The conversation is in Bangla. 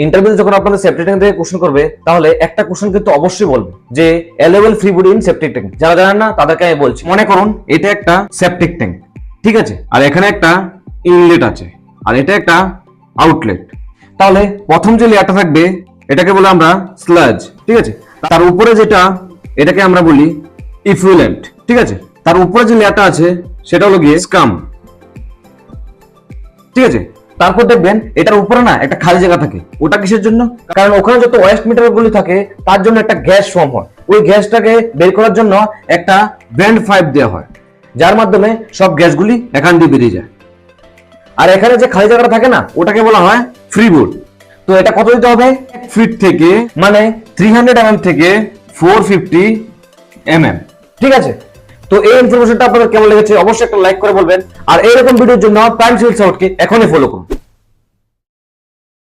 ইন্টারভিউ যখন আপনাদের সেপ্টিক ট্যাঙ্ক থেকে কোশ্চেন করবে, তাহলে একটা কোশ্চেন কিন্তু অবশ্যই বলবে যে allowable free body in septic tank. যারা জানেন না তাদেরকে আমি বলছি, মনে করুন এটা একটা সেপ্টিক ট্যাঙ্ক, ঠিক আছে, আর এখানে একটা ইনলেট আছে, আর এটা একটা আউটলেট। তাহলে প্রথম যে লেয়ারটা থাকবে এটাকে বলে আমরা স্লাজ, ঠিক আছে। তার উপরে যেটা, এটাকে আমরা বলি ইফুইলেন্ট, ঠিক আছে। তার উপরে যে লেয়ারটা আছে সেটা হলো গিয়ে স্কাম, ঠিক আছে। তারপর দেখবেন এটার উপরে না একটা খালি জায়গা থাকে, ওটা কিসের জন্য? কারণ ওখানে যত ওয়েস্ট মেটেরিয়াল গুলি থাকে তার জন্য একটা গ্যাস ফর্ম হয়, ওই গ্যাসটাকে বের করার জন্য একটা ব্যান্ড পাইপ দেওয়া হয়, যার মাধ্যমে সব গ্যাসগুলি এখান দিয়ে বেরিয়ে যায়। আর এখানে যে খালি জায়গাটা থাকে না, ওটাকে বলা হয় ফ্রি বোর্ড। তো এটা কত দিতে হবে? 1 ফিট থেকে, মানে 300 mm থেকে 450 mm, ঠিক আছে। তো এই ইনফরমেশনটা আপনাদের কেমন লেগেছে অবশ্যই একটা লাইক করে বলবেন, আর এরকম ভিডিওর জন্য প্রাইম সিভিল সাউথকে এখনই ফলো করুন।